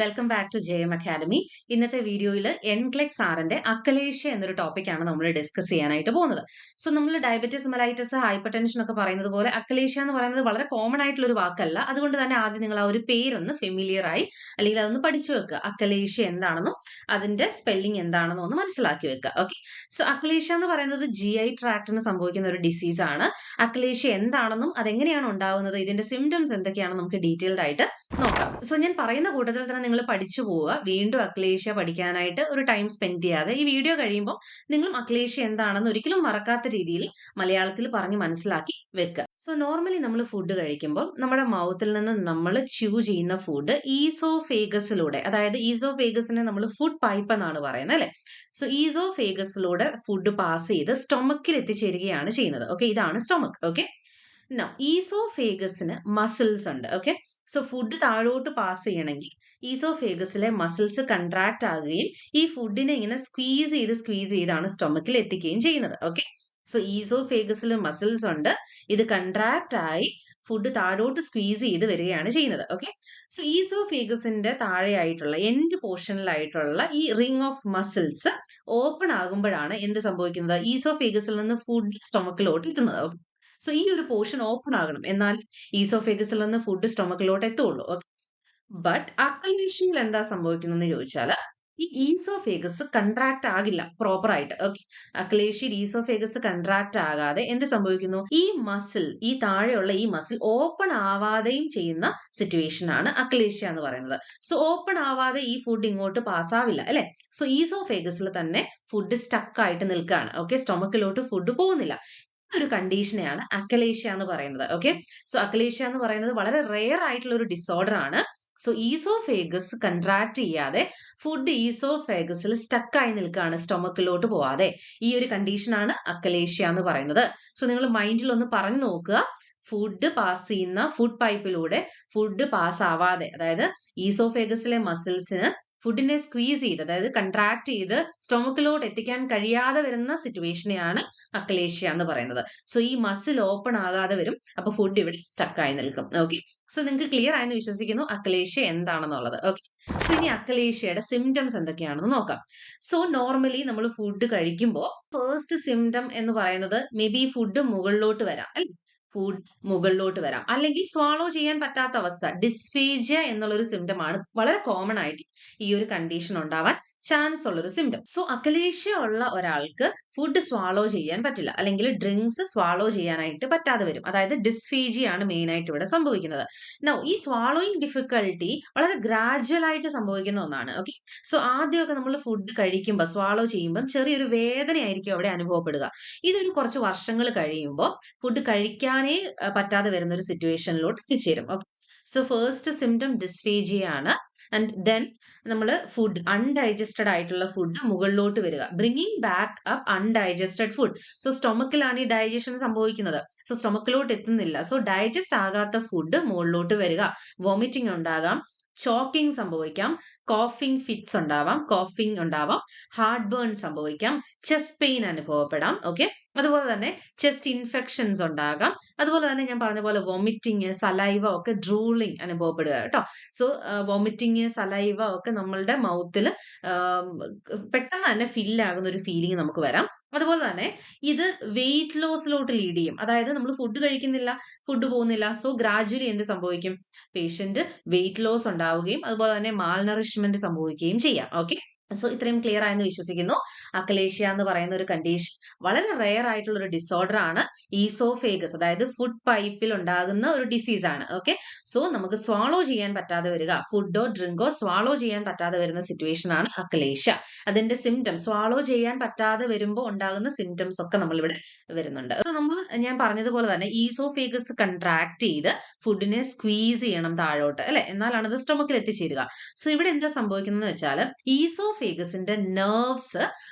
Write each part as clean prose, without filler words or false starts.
Welcome back to JM academy. ഇന്നത്തെ വീഡിയോയിൽ NCLEX ആറിന്റെ അക്കലേഷ്യ എന്നൊരു ടോപ്പിക്കാണ് നമ്മൾ ഡിസ്കസ് ചെയ്യാനായിട്ട് പോകുന്നത്. സോ നമ്മൾ ഡയബറ്റിസ് മെലൈറ്റസ് ഹൈപ്പർ ടെൻഷൻ ഒക്കെ പറയുന്നത് പോലെ അക്കലേഷ്യ എന്ന് പറയുന്നത് വളരെ കോമൺ ആയിട്ടുള്ള ഒരു വാക്കല്ല. അതുകൊണ്ട് തന്നെ ആദ്യം നിങ്ങൾ ആ ഒരു പേരൊന്ന് ഫെമിലിയർ ആയി അല്ലെങ്കിൽ അതൊന്ന് പഠിച്ചു വെക്കുക. അക്കലേഷ്യ എന്താണെന്നും അതിന്റെ സ്പെല്ലിംഗ് എന്താണെന്നും ഒന്ന് മനസ്സിലാക്കി വെക്കുക. ഓക്കെ. സോ അക്കലേഷ്യ എന്ന് പറയുന്നത് GI ട്രാക്റ്റിന് സംഭവിക്കുന്ന ഒരു ഡിസീസ് ആണ്. അക്കലേഷ്യ എന്താണെന്നും അതെങ്ങനെയാണ് ഉണ്ടാവുന്നത്, ഇതിന്റെ സിംറ്റംസ് എന്തൊക്കെയാണെന്ന് നമുക്ക് ഡീറ്റെയിൽഡ് ആയിട്ട് നോക്കാം. സോ ഞാൻ പറയുന്ന കൂട്ടത്തിൽ തന്നെ നിങ്ങൾ പഠിച്ചു പോവുക. വീണ്ടും അക്ലേഷ്യ പഠിക്കാനായിട്ട് ഒരു ടൈം സ്പെൻഡ് ചെയ്യാതെ ഈ വീഡിയോ കഴിയുമ്പോൾ നിങ്ങളും അക്ലേഷ്യ എന്താണെന്ന് ഒരിക്കലും മറക്കാത്ത രീതിയിൽ മലയാളത്തിൽ പറഞ്ഞ് മനസ്സിലാക്കി വെക്കുക. സോ നോർമലി നമ്മൾ ഫുഡ് കഴിക്കുമ്പോൾ നമ്മുടെ മൗത്തിൽ നിന്ന് നമ്മൾ ച്യൂ ചെയ്യുന്ന ഫുഡ് ഈസോഫേഗസിലൂടെ, അതായത് ഈസോഫേഗസിനെ നമ്മൾ ഫുഡ് പൈപ്പ് എന്നാണ് പറയുന്നത് അല്ലെ. സോ ഈസോഫേഗസിലൂടെ ഫുഡ് പാസ് ചെയ്ത് സ്റ്റൊമക്കിൽ എത്തിച്ചേരുകയാണ് ചെയ്യുന്നത്. ഓക്കെ, ഇതാണ് സ്റ്റൊമക്ക്. ഓക്കെ, ഈസോഫേഗസിന് മസിൽസ് ഉണ്ട്. ഓക്കെ, സോ ഫുഡ് താഴോട്ട് പാസ് ചെയ്യണമെങ്കിൽ ഈസോഫേഗസിലെ മസിൽസ് കൺട്രാക്ട് ആകുകയും ഈ ഫുഡിനെ ഇങ്ങനെ സ്ക്വീസ് ചെയ്താണ് സ്റ്റൊമക്കിൽ എത്തിക്കുകയും ചെയ്യുന്നത്. ഓക്കെ, സോ ഈസോഫേഗസിൽ മസിൽസ് ഉണ്ട്, ഇത് കൺട്രാക്ട് ആയി ഫുഡ് താഴോട്ട് സ്ക്വീസ് ചെയ്ത് വരികയാണ് ചെയ്യുന്നത്. ഓക്കെ, സോ ഈസോഫേഗസിന്റെ താഴെയായിട്ടുള്ള എൻഡ് പോർഷനിലായിട്ടുള്ള ഈ റിംഗ് ഓഫ് മസിൽസ് ഓപ്പൺ ആകുമ്പോഴാണ് എന്ത് സംഭവിക്കുന്നത്, ഈസോഫേഗസിൽ നിന്ന് ഫുഡ് സ്റ്റൊമക്കിലോട്ട് എത്തുന്നത്. സോ ഈ ഒരു പോർഷൻ ഓപ്പൺ ആകണം, എന്നാൽ ഈസോഫേഗസിൽ നിന്ന് ഫുഡ് സ്റ്റൊമക്കിലോട്ട് എത്തുള്ളൂ. ബട്ട് അക്കലേഷ്യയിൽ എന്താ സംഭവിക്കുന്നതെന്ന് ചോദിച്ചാൽ ഈ ഈസോഫേഗസ് കൺട്രാക്ട് ആകില്ല പ്രോപ്പർ ആയിട്ട്. ഓക്കെ, അക്ലേഷ്യയിൽ ഈസോഫേഗസ് കൺട്രാക്ട് ആകാതെ എന്ത് സംഭവിക്കുന്നു, ഈ മസിൽ, ഈ താഴെയുള്ള ഈ മസിൽ ഓപ്പൺ ആവാതെയും ചെയ്യുന്ന സിറ്റുവേഷൻ ആണ് അക്ലേഷ്യ എന്ന് പറയുന്നത്. സോ ഓപ്പൺ ആവാതെ ഈ ഫുഡ് ഇങ്ങോട്ട് പാസ്സാവില്ല അല്ലെ. സോ ഈസോഫേഗസിൽ തന്നെ ഫുഡ് സ്റ്റക്ക് ആയിട്ട് നിൽക്കുകയാണ്. ഓക്കെ, സ്റ്റൊമക്കിലോട്ട് ഫുഡ് പോകുന്നില്ല. ഒരു കണ്ടീഷനെയാണ് അക്കലേഷ്യ എന്ന് പറയുന്നത്. ഓക്കെ, സോ അക്കലേഷ്യ എന്ന് പറയുന്നത് വളരെ റെയർ ആയിട്ടുള്ള ഒരു ഡിസോർഡർ ആണ്. സോ ഈസോഫേഗസ് കൺട്രാക്ട് ചെയ്യാതെ ഫുഡ് ഈസോഫേഗസിൽ സ്റ്റക്കായി നിൽക്കുകയാണ്, സ്റ്റൊമക്കിലോട്ട് പോവാതെ. ഈ ഒരു കണ്ടീഷനാണ് അക്കലേഷ്യ എന്ന് പറയുന്നത്. സോ നിങ്ങൾ മൈൻഡിൽ ഒന്ന് പറഞ്ഞു നോക്കുക, ഫുഡ് പാസ് ചെയ്യുന്ന ഫുഡ് പൈപ്പിലൂടെ ഫുഡ് പാസ് ആവാതെ, അതായത് ഈസോഫേഗസിലെ മസിൽസിന് ഫുഡിനെ സ്ക്വീസ് ചെയ്ത്, അതായത് കൺട്രാക്ട് ചെയ്ത് സ്റ്റൊമക്കിലോട്ട് എത്തിക്കാൻ കഴിയാതെ വരുന്ന സിറ്റുവേഷനെയാണ് അക്കലേഷ്യ എന്ന് പറയുന്നത്. സോ ഈ മസിൽ ഓപ്പൺ ആകാതെ വരും, അപ്പൊ ഫുഡ് ഇവിടെ സ്റ്റക്ക് ആയി നിൽക്കും. ഓക്കെ, സോ നിങ്ങൾക്ക് ക്ലിയർ ആയെന്ന് വിശ്വസിക്കുന്നു അക്കലേഷ്യ എന്താണെന്നുള്ളത്. ഓക്കെ, സോ ഇനി അക്കലേഷ്യയുടെ സിംറ്റംസ് എന്തൊക്കെയാണെന്ന് നോക്കാം. സോ നോർമലി നമ്മൾ ഫുഡ് കഴിക്കുമ്പോൾ ഫസ്റ്റ് സിംറ്റം എന്ന് പറയുന്നത് മേ ബി ഫുഡ് മുകളിലോട്ട് വരാം അല്ലെ, ഫുഡ് മുകളിലോട്ട് വരാം, അല്ലെങ്കിൽ സ്വാളോ ചെയ്യാൻ പറ്റാത്ത അവസ്ഥ, ഡിസ്ഫേജിയ എന്നുള്ളൊരു സിംറ്റം ആണ് വളരെ കോമൺ ആയിട്ട് ഈ ഒരു കണ്ടീഷൻ ഉണ്ടാവാൻ ചാൻസ് ഉള്ള ഒരു സിംറ്റം. സോ അക്കലേഷ്യ ഉള്ള ഒരാൾക്ക് ഫുഡ് സ്വാളോ ചെയ്യാൻ പറ്റില്ല, അല്ലെങ്കിൽ ഡ്രിങ്ക്സ് സ്വാളോ ചെയ്യാനായിട്ട് പറ്റാതെ വരും. അതായത് ഡിസ്ഫേജിയ ആണ് മെയിൻ ആയിട്ട് ഇവിടെ സംഭവിക്കുന്നത്. നൗ ഈ സ്വാളോയിങ് ഡിഫിക്കൽട്ടി വളരെ ഗ്രാജുവൽ ആയിട്ട് സംഭവിക്കുന്ന ഒന്നാണ്. ഓക്കെ, സോ ആദ്യമൊക്കെ നമ്മൾ ഫുഡ് കഴിക്കുമ്പോൾ സ്വാളോ ചെയ്യുമ്പോൾ ചെറിയൊരു വേദനയായിരിക്കും അവിടെ അനുഭവപ്പെടുക. ഇതൊരു കുറച്ച് വർഷങ്ങൾ കഴിയുമ്പോൾ ഫുഡ് കഴിക്കാനേ പറ്റാതെ വരുന്ന ഒരു സിറ്റുവേഷനിലോട്ട് എത്തിച്ചേരും. Okay, so first symptom dysphagia ആണ്. ആൻഡ് ദെൻ നമ്മൾ ഫുഡ് അൺഡൈജസ്റ്റഡ് ആയിട്ടുള്ള ഫുഡ് മുകളിലോട്ട് വരിക, bringing back up undigested food. So സ്റ്റൊമക്കിലാണ് ഈ ഡൈജഷൻ സംഭവിക്കുന്നത്, സോ സ്റ്റൊമക്കിലോട്ട് എത്തുന്നില്ല. സോ ഡൈജസ്റ്റ് ആകാത്ത ഫുഡ് മുകളിലോട്ട് വരിക, വോമിറ്റിംഗ് ഉണ്ടാകാം, ചോക്കിംഗ് സംഭവിക്കാം, കോഫിംഗ് ഫിറ്റ്സ് ഉണ്ടാവാം, ഹാർട്ട് ബേൺ സംഭവിക്കാം, ചെസ്റ്റ് പെയിൻ അനുഭവപ്പെടാം. ഓക്കെ, അതുപോലെ തന്നെ ചെസ്റ്റ് ഇൻഫെക്ഷൻസ് ഉണ്ടാകാം. അതുപോലെ തന്നെ ഞാൻ പറഞ്ഞ പോലെ വോമിറ്റിംഗ്, സലൈവ ഒക്കെ ഡ്രൂളിംഗ് അനുഭവപ്പെടുക കേട്ടോ. സോ വോമിറ്റിംഗ്, സലൈവ ഒക്കെ നമ്മളുടെ മൗത്തിൽ പെട്ടെന്ന് തന്നെ ഫില്ലാകുന്ന ഒരു ഫീലിംഗ് നമുക്ക് വരാം. അതുപോലെ തന്നെ ഇത് വെയിറ്റ് ലോസിലോട്ട് ലീഡ് ചെയ്യും. അതായത് നമ്മൾ ഫുഡ് കഴിക്കുന്നില്ല, ഫുഡ് പോകുന്നില്ല, സോ ഗ്രാജുവലി എന്ത് സംഭവിക്കും, പേഷ്യന്റ് വെയിറ്റ് ലോസ് ഉണ്ടാവുകയും അതുപോലെ തന്നെ മാൽനറിഷ്മെന്റ് സംഭവിക്കുകയും ചെയ്യാം. ഓക്കെ, സോ ഇത്രയും ക്ലിയർ ആയെന്ന് വിശ്വസിക്കുന്നു. അക്കലേഷ്യ എന്ന് പറയുന്ന ഒരു കണ്ടീഷൻ വളരെ റെയർ ആയിട്ടുള്ള ഒരു ഡിസോർഡർ ആണ്. ഈസോഫേഗസ്, അതായത് ഫുഡ് പൈപ്പിൽ ഉണ്ടാകുന്ന ഒരു ഡിസീസ് ആണ്. ഓക്കെ, സോ നമുക്ക് സ്വാളോ ചെയ്യാൻ പറ്റാതെ വരിക, ഫുഡോ ഡ്രിങ്കോ സ്വാളോ ചെയ്യാൻ പറ്റാതെ വരുന്ന സിറ്റുവേഷൻ ആണ് അക്കലേഷ്യ. അതിന്റെ സിംറ്റംസ്, സ്വാളോ ചെയ്യാൻ പറ്റാതെ വരുമ്പോൾ ഉണ്ടാകുന്ന സിംറ്റംസ് ഒക്കെ നമ്മൾ ഇവിടെ വരുന്നുണ്ട്. സോ ഞാൻ പറഞ്ഞതുപോലെ തന്നെ ഈസോഫേഗസ് കൺട്രാക്ട് ചെയ്ത് ഫുഡിനെ സ്ക്വീസ് ചെയ്യണം താഴോട്ട് അല്ലെ, എന്നാലാണ് അത് സ്റ്റൊമക്കിൽ എത്തിച്ചേരുക. സോ ഇവിടെ എന്താ സംഭവിക്കുന്നത് വെച്ചാൽ ഈസോഫേഗസിന്റെ നെർവ്സ്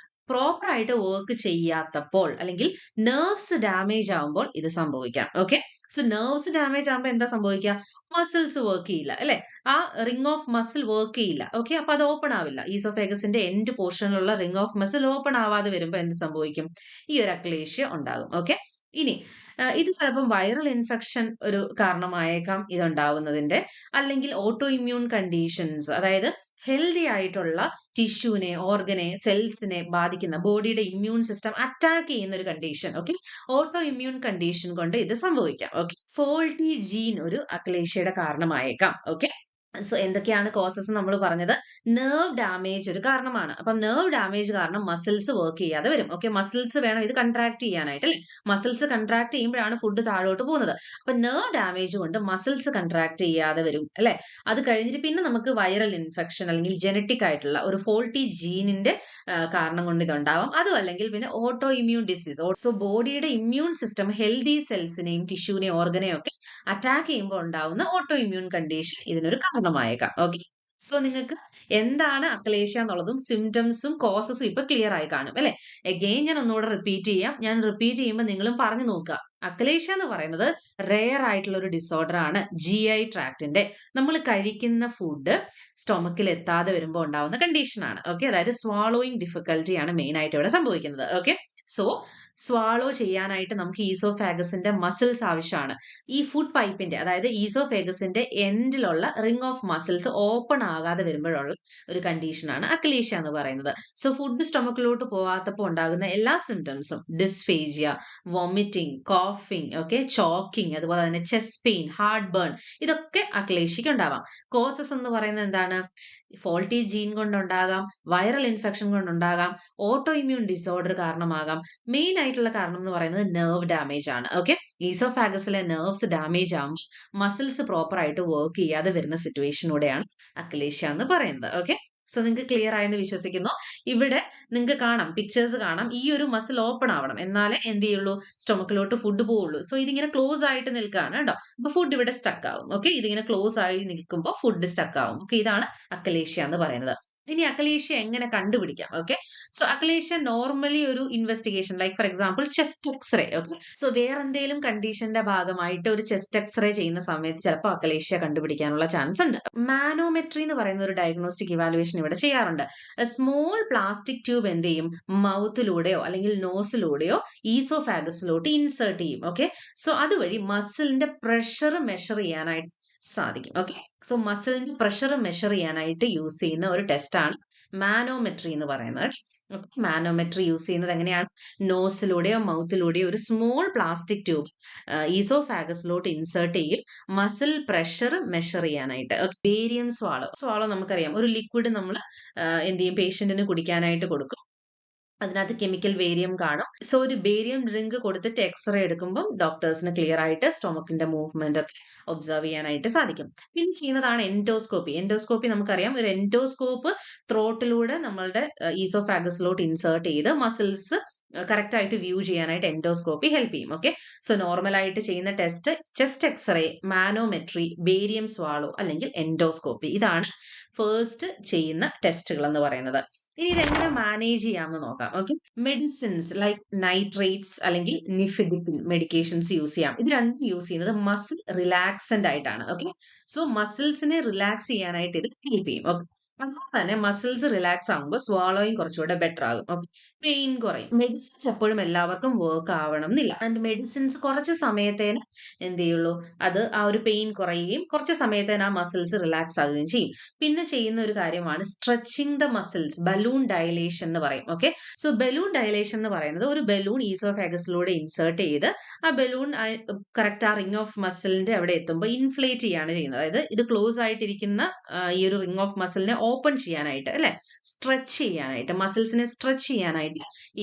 പ്രോപ്പർ ആയിട്ട് വർക്ക് ചെയ്യാത്തപ്പോൾ, അല്ലെങ്കിൽ നെർവ്സ് ഡാമേജ് ആവുമ്പോൾ ഇത് സംഭവിക്കാം. ഓക്കെ, സോ നെർവ്സ് ഡാമേജ് ആകുമ്പോൾ എന്താ സംഭവിക്കുക, മസിൽസ് വർക്ക് ചെയ്യില്ല അല്ലെ, ആ റിംഗ് ഓഫ് മസിൽ വർക്ക് ചെയ്യില്ല. ഓക്കെ, അപ്പൊ അത് ഓപ്പൺ ആവില്ല. ഈസോഫേഗസിന്റെ എൻഡ് പോർഷനിലുള്ള റിംഗ് ഓഫ് മസിൽ ഓപ്പൺ ആവാതെ വരുമ്പോൾ എന്ത് സംഭവിക്കും, ഈ ഒരു അക്ലേഷ്യ ഉണ്ടാകും. ഓക്കെ, ഇനി ഇത് ചിലപ്പം വൈറൽ ഇൻഫെക്ഷൻ ഒരു കാരണമായേക്കാം ഇതുണ്ടാവുന്നതിന്റെ. അല്ലെങ്കിൽ ഓട്ടോ ഇമ്മ്യൂൺ കണ്ടീഷൻസ്, അതായത് ഹെൽത്തി ആയിട്ടുള്ള ടിഷ്യൂനെ, ഓർഗനെ, സെൽസിനെ ബാധിക്കുന്ന ബോഡിയുടെ ഇമ്മ്യൂൺ സിസ്റ്റം അറ്റാക്ക് ചെയ്യുന്ന ഒരു condition. Okay. Auto immune condition കൊണ്ട് ഇത് സംഭവിക്കാം. ഓക്കെ. ഫോൾട്ടി ജീൻ ഒരു അക്ലേഷ്യയുടെ കാരണമായേക്കാം. ഓക്കെ. സോ എന്തൊക്കെയാണ് കോസസ് നമ്മൾ പറഞ്ഞത്? നെർവ് ഡാമേജ് ഒരു കാരണമാണ്. അപ്പം നെർവ് ഡാമേജ് കാരണം മസിൽസ് വർക്ക് ചെയ്യാതെ വരും. ഓക്കെ. മസിൽസ് വേണം ഇത് കൺട്രാക്ട് ചെയ്യാനായിട്ട്, അല്ലേ? മസിൽസ് കൺട്രാക്ട് ചെയ്യുമ്പോഴാണ് ഫുഡ് താഴോട്ട് പോകുന്നത്. അപ്പൊ നെർവ് ഡാമേജ് കൊണ്ട് മസിൽസ് കൺട്രാക്ട് ചെയ്യാതെ വരും, അല്ലെ? അത് കഴിഞ്ഞിട്ട് പിന്നെ നമുക്ക് വൈറൽ ഇൻഫെക്ഷൻ അല്ലെങ്കിൽ ജനറ്റിക് ആയിട്ടുള്ള ഒരു ഫോൾട്ടി ജീനിന്റെ കാരണം കൊണ്ട് ഇതുണ്ടാവാം. അതും അല്ലെങ്കിൽ പിന്നെ ഓട്ടോ ഇമ്മ്യൂൺ ഡിസീസ്. സോ ബോഡിയുടെ ഇമ്മ്യൂൺ സിസ്റ്റം ഹെൽത്തി സെൽസിനെയും ടിഷ്യൂനെയും ഓർഗനെയും ഒക്കെ അറ്റാക്ക് ചെയ്യുമ്പോൾ ഉണ്ടാവുന്ന ഓട്ടോ ഇമ്മ്യൂൺ കണ്ടീഷൻ ഇതിനൊരു കാരണമായേക്കാം. ഓക്കെ. സോ നിങ്ങൾക്ക് എന്താണ് അക്ലേഷ്യ എന്നുള്ളതും സിംറ്റംസും കോസസും ഇപ്പൊ ക്ലിയർ ആയി കാണും, അല്ലെ? എഗെയിൻ ഞാൻ ഒന്നുകൂടെ റിപ്പീറ്റ് ചെയ്യാം. ഞാൻ റിപ്പീറ്റ് ചെയ്യുമ്പോൾ നിങ്ങളും പറഞ്ഞു നോക്കുക. അക്ലേഷ്യ എന്ന് പറയുന്നത് റെയർ ആയിട്ടുള്ള ഒരു ഡിസോർഡർ ആണ്. GI ട്രാക്റ്റിന്റെ, നമ്മൾ കഴിക്കുന്ന ഫുഡ് സ്റ്റൊമക്കിൽ എത്താതെ വരുമ്പോൾ ഉണ്ടാവുന്ന കണ്ടീഷൻ ആണ്. ഓക്കെ. അതായത് സ്വാളോയിങ് ഡിഫിക്കൽറ്റി ആണ് മെയിൻ ആയിട്ട് ഇവിടെ സംഭവിക്കുന്നത്. ഓക്കെ. സോ സ്വാളോ ചെയ്യാനായിട്ട് നമുക്ക് ഈസോഫാഗസിന്റെ മസിൽസ് ആവശ്യമാണ്. ഈ ഫുഡ് പൈപ്പിന്റെ, അതായത് ഈസോഫേഗസിന്റെ എൻഡിലുള്ള റിംഗ് ഓഫ് മസിൽസ് ഓപ്പൺ ആകാതെ വരുമ്പോഴുള്ള ഒരു കണ്ടീഷനാണ് അക്ലേഷ്യ എന്ന് പറയുന്നത്. സോ ഫുഡ് സ്റ്റൊമക്കിലോട്ട് പോകാത്തപ്പോൾ ഉണ്ടാകുന്ന എല്ലാ സിംറ്റംസും, ഡിസ്ഫേജിയ, വോമിറ്റിംഗ്, കോഫിംഗ്, ഓക്കെ, ചോക്കിംഗ്, അതുപോലെ തന്നെ ചെസ്റ്റ് പെയിൻ, ഹാർട്ട് ബേൺ, ഇതൊക്കെ അക്ലേഷ്യക്ക് ഉണ്ടാവാം. കോസസ് എന്ന് പറയുന്നത് എന്താണ്? ഫോൾട്ടി ജീൻ കൊണ്ടുണ്ടാകാം, വൈറൽ ഇൻഫെക്ഷൻ കൊണ്ടുണ്ടാകാം, ഓട്ടോ ഇമ്മ്യൂൺ ഡിസോർഡർ കാരണമാകാം. മെയിൻ ആയിട്ടുള്ള കാരണം എന്ന് പറയുന്നത് നെർവ് ഡാമേജ് ആണ്. ഓക്കെ. ഈസോഫാഗസിലെ നെർവ്സ് ഡാമേജ് ആകുമ്പോൾ മസിൽസ് പ്രോപ്പർ ആയിട്ട് വർക്ക് ചെയ്യാതെ വരുന്ന സിറ്റുവേഷനൂടെയാണ് അക്ലേഷ്യ എന്ന് പറയുന്നത്. ഓക്കെ. സോ നിങ്ങൾക്ക് ക്ലിയർ ആയെന്ന് വിശ്വസിക്കുന്നു. ഇവിടെ നിങ്ങൾക്ക് കാണാം, പിക്ചേഴ്സ് കാണാം. ഈ ഒരു മസിൽ ഓപ്പൺ ആവണം, എന്നാലേ എന്ത് ചെയ്യുള്ളൂ, സ്റ്റൊമക്കിലോട്ട് ഫുഡ് പോവുള്ളൂ. സോ ഇതിങ്ങനെ ക്ലോസ് ആയിട്ട് നിൽക്കുകയാണ് കേട്ടോ. അപ്പൊ ഫുഡ് ഇവിടെ സ്റ്റക്ക് ആവും. ഓക്കെ. ഇതിങ്ങനെ ക്ലോസ് ആയി നിൽക്കുമ്പോൾ ഫുഡ് സ്റ്റക്ക് ആവും. ഓക്കെ. ഇതാണ് അക്ലേഷ്യ എന്ന് പറയുന്നത്. ഇനി അക്ലേഷ്യ എങ്ങനെ കണ്ടുപിടിക്കാം? ഓക്കെ. സോ അക്ലേഷ്യ നോർമലി ഒരു investigation, like for example chest X-ray. Okay. So വേറെ എന്തെങ്കിലും കണ്ടീഷന്റെ ഭാഗമായിട്ട് ഒരു ചെസ്റ്റ് എക്സ്റേ ചെയ്യുന്ന സമയത്ത് ചിലപ്പോൾ അക്ലേഷ്യ കണ്ടുപിടിക്കാനുള്ള ചാൻസ് ഉണ്ട്. മാനോമെട്രി എന്ന് പറയുന്ന ഒരു ഡയഗ്നോസ്റ്റിക് ഇവാലുവേഷൻ ഇവിടെ ചെയ്യാറുണ്ട്. സ്മോൾ പ്ലാസ്റ്റിക് ട്യൂബ് എന്ത് ചെയ്യും, മൗത്തിലൂടെയോ അല്ലെങ്കിൽ നോസിലൂടെയോ ഈസോഫാഗസിലോട്ട് ഇൻസേർട്ട് ചെയ്യും. ഓക്കെ. സോ അതുവഴി മസിലിന്റെ പ്രഷർ മെഷർ ചെയ്യാനായിട്ട് സാധിക്കും. ഓക്കെ. സോ മസിലിന്റെ പ്രഷർ മെഷർ ചെയ്യാനായിട്ട് യൂസ് ചെയ്യുന്ന ഒരു ടെസ്റ്റ് ആണ് മാനോമെട്രി എന്ന് പറയുന്നത്. മാനോമെട്രി യൂസ് ചെയ്യുന്നത് എങ്ങനെയാണ്? നോസിലൂടെയോ മൗത്തിലൂടെയോ ഒരു സ്മോൾ പ്ലാസ്റ്റിക് ട്യൂബ് ഈസോഫാഗസിലോട്ട് ഇൻസേർട്ട് ചെയ്യും, മസിൽ പ്രഷർ മെഷർ ചെയ്യാനായിട്ട്. ബേരിയം സ്വാളോ, സ്വാളോ നമുക്കറിയാം, ഒരു ലിക്വിഡ് നമ്മൾ എന്ത് ചെയ്യും, പേഷ്യന്റിന് കുടിക്കാനായിട്ട് കൊടുക്കും. അതിനകത്ത് കെമിക്കൽ വേരിയം കാണും. സോ ഒരു ബേരിയം ഡ്രിങ്ക് കൊടുത്തിട്ട് എക്സ്റേ എടുക്കുമ്പോൾ ഡോക്ടേഴ്സിന് ക്ലിയർ ആയിട്ട് സ്റ്റൊമക്കിന്റെ മൂവ്മെന്റ് ഒക്കെ ഒബ്സർവ് ചെയ്യാനായിട്ട് സാധിക്കും. പിന്നെ ചെയ്യുന്നതാണ് എൻഡോസ്കോപ്പി. എൻഡോസ്കോപ്പി നമുക്കറിയാം, ഒരു എൻഡോസ്കോപ്പ് ത്രോട്ടിലൂടെ നമ്മളുടെ ഈസോഫാഗസിലോട്ട് ഇൻസേർട്ട് ചെയ്ത് മസിൽസ് കറക്റ്റ് ആയിട്ട് വ്യൂ ചെയ്യാനായിട്ട് എൻഡോസ്കോപ്പി ഹെൽപ്പ് ചെയ്യും. ഓക്കെ. സോ നോർമൽ ആയിട്ട് ചെയ്യുന്ന test chest X-ray, manometry, barium swallow അല്ലെങ്കിൽ എൻഡോസ്കോപ്പി. ഇതാണ് ഫസ്റ്റ് ചെയ്യുന്ന ടെസ്റ്റുകൾ എന്ന് പറയുന്നത്. ഇനി ഇതെങ്ങനെ മാനേജ് ചെയ്യാമെന്ന് നോക്കാം. ഓക്കെ. മെഡിസിൻസ് ലൈക്ക് നൈട്രേറ്റ്സ് അല്ലെങ്കിൽ നിഫിഡിപ്പിൻ മെഡിക്കേഷൻസ് യൂസ് ചെയ്യാം. ഇത് രണ്ടും യൂസ് ചെയ്യുന്നത് മസിൽ റിലാക്സന്റ് ആയിട്ടാണ്. ഓക്കെ. സോ മസിൽസിനെ റിലാക്സ് ചെയ്യാനായിട്ട് ഇത് ഹെൽപ്പ് ചെയ്യും. ഓക്കെ. അതുപോലെ തന്നെ മസിൽസ് റിലാക്സ് ആകുമ്പോൾ സ്വാളോയും കുറച്ചുകൂടെ ബെറ്റർ ആകും. ഓക്കെ. പെയിൻ കുറയും. മെഡിസിൻസ് എപ്പോഴും എല്ലാവർക്കും വർക്ക് ആവണം എന്നില്ല. ആൻഡ് മെഡിസിൻസ് കുറച്ച് സമയത്തേന് എന്ത് ചെയ്യുള്ളൂ, അത് ആ ഒരു പെയിൻ കുറയുകയും കുറച്ച് സമയത്തേന് ആ മസിൽസ് റിലാക്സ് ആകുകയും ചെയ്യും. പിന്നെ ചെയ്യുന്ന ഒരു കാര്യമാണ് stretching the muscles, balloon dilation എന്ന് പറയും. ഓക്കെ. സോ ബലൂൺ ഡയലേഷൻ എന്ന് പറയുന്നത് ഒരു ബലൂൺ ഈസോഫാഗസിലൂടെ ഇൻസേർട്ട് ചെയ്ത് ആ ബലൂൺ കറക്റ്റ് ആ റിംഗ് ഓഫ് മസിലിന്റെ അവിടെ എത്തുമ്പോൾ ഇൻഫ്ലേറ്റ് ചെയ്യാണ് ചെയ്യുന്നത്. അതായത് ഇത് ക്ലോസ് ആയിട്ടിരിക്കുന്ന ഈ ഒരു റിംഗ് ഓഫ് മസിലിനെ ഓപ്പൺ ചെയ്യാനായിട്ട്, അല്ലെ, സ്ട്രെച്ച് ചെയ്യാനായിട്ട്, മസിൽസിനെ സ്ട്രെച്ച് ചെയ്യാനായിട്ട്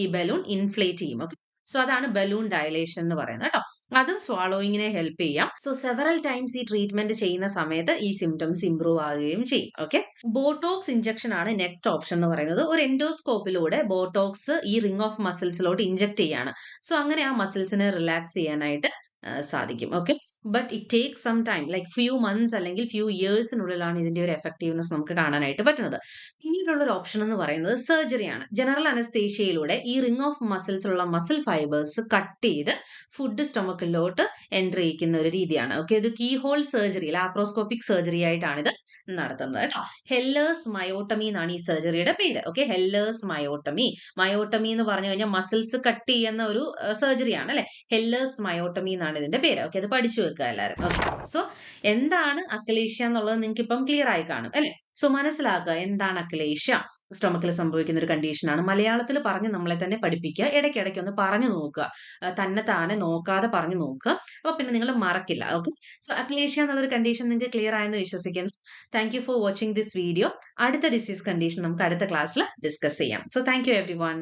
ഈ ബലൂൺ ഇൻഫ്ലേറ്റ് ചെയ്യും. ഓക്കെ. സോ അതാണ് ബലൂൺ ഡയലേഷൻ എന്ന് പറയുന്നത് കേട്ടോ. അതും സ്വാളോയിങ്ങിനെ ഹെൽപ്പ് ചെയ്യാം. സോ സെവറൽ ടൈംസ് ഈ ട്രീറ്റ്മെന്റ് ചെയ്യുന്ന സമയത്ത് ഈ സിംറ്റംസ് ഇംപ്രൂവ് ആകുകയും ചെയ്യും. ഓക്കെ. ബോട്ടോക്സ് ഇഞ്ചക്ഷൻ ആണ് നെക്സ്റ്റ് ഓപ്ഷൻ എന്ന് പറയുന്നത്. ഒരു എൻഡോസ്കോപ്പിലൂടെ ബോട്ടോക്സ് ഈ റിംഗ് ഓഫ് മസിൽസിലോട്ട് ഇഞ്ചക്ട് ചെയ്യാണ്. സോ അങ്ങനെ ആ മസിൽസിനെ റിലാക്സ് ചെയ്യാനായിട്ട് സാധിക്കും. Okay. But it take some time, like few months അല്ലെങ്കിൽ ഫ്യൂ ഇയേഴ്സിനുള്ളിലാണ് ഇതിന്റെ ഒരു എഫക്റ്റീവ്നെസ് നമുക്ക് കാണാനായിട്ട് പറ്റുന്നത്. ഇനി പിന്നീടുള്ള ഒരു ഓപ്ഷൻ എന്ന് പറയുന്നത് സർജറിയാണ്. ജനറൽ അനസ്തേഷ്യയിലൂടെ ഈ റിംഗ് ഓഫ് മസിൽസ് ഉള്ള മസിൽ ഫൈബേഴ്സ് കട്ട് ചെയ്ത് ഫുഡ് സ്റ്റൊമക്കിലോട്ട് എൻട്രി ചെയ്യിക്കുന്ന ഒരു രീതിയാണ്. ഓക്കെ, ഇത് key hole surgery, laparoscopic surgery ആയിട്ടാണ് ഇത് നടത്തുന്നത് കേട്ടോ. ഹെല്ലേഴ്സ് മയോട്ടമി എന്നാണ് ഈ സർജറിയുടെ പേര്. Okay, Heller's myotomy. മയോട്ടമി എന്ന് പറഞ്ഞു കഴിഞ്ഞാൽ മസിൽസ് കട്ട് ചെയ്യുന്ന ഒരു സർജറിയാണ് അല്ലെ. ഹെല്ലേഴ്സ് മയോട്ടമി എന്നാണ് ഇതിന്റെ പേര്. ഓക്കെ, അത് പഠിച്ചു വെക്കുക എല്ലാവരും. ഓക്കെ, സോ എന്താണ് അക്ലേഷ്യ എന്നുള്ളത് നിങ്ങൾക്ക് ഇപ്പം ക്ലിയർ ആയി കാണും അല്ലെ. സോ മനസ്സിലാക്കുക എന്താണ് അക്ലേഷ്യ. സ്റ്റൊമക്കിൽ സംഭവിക്കുന്ന ഒരു കണ്ടീഷനാണ്. മലയാളത്തിൽ പറഞ്ഞ് നമ്മളെ തന്നെ പഠിപ്പിക്കുക. ഇടയ്ക്കിടയ്ക്ക് ഒന്ന് പറഞ്ഞു നോക്കുക. തന്നെ താനെ നോക്കാതെ പറഞ്ഞു നോക്കുക. അപ്പൊ പിന്നെ നിങ്ങൾ മറക്കില്ല. ഓക്കെ, സോ അക്ലേഷ്യ എന്നുള്ളൊരു കണ്ടീഷൻ നിങ്ങൾക്ക് ക്ലിയർ ആയെന്ന് വിശ്വസിക്കുന്നു. Thank you for watching this video. അടുത്ത ഡിസീസ് കണ്ടീഷൻ നമുക്ക് അടുത്ത ക്ലാസ്സിൽ ഡിസ്കസ് ചെയ്യാം. So thank you every one.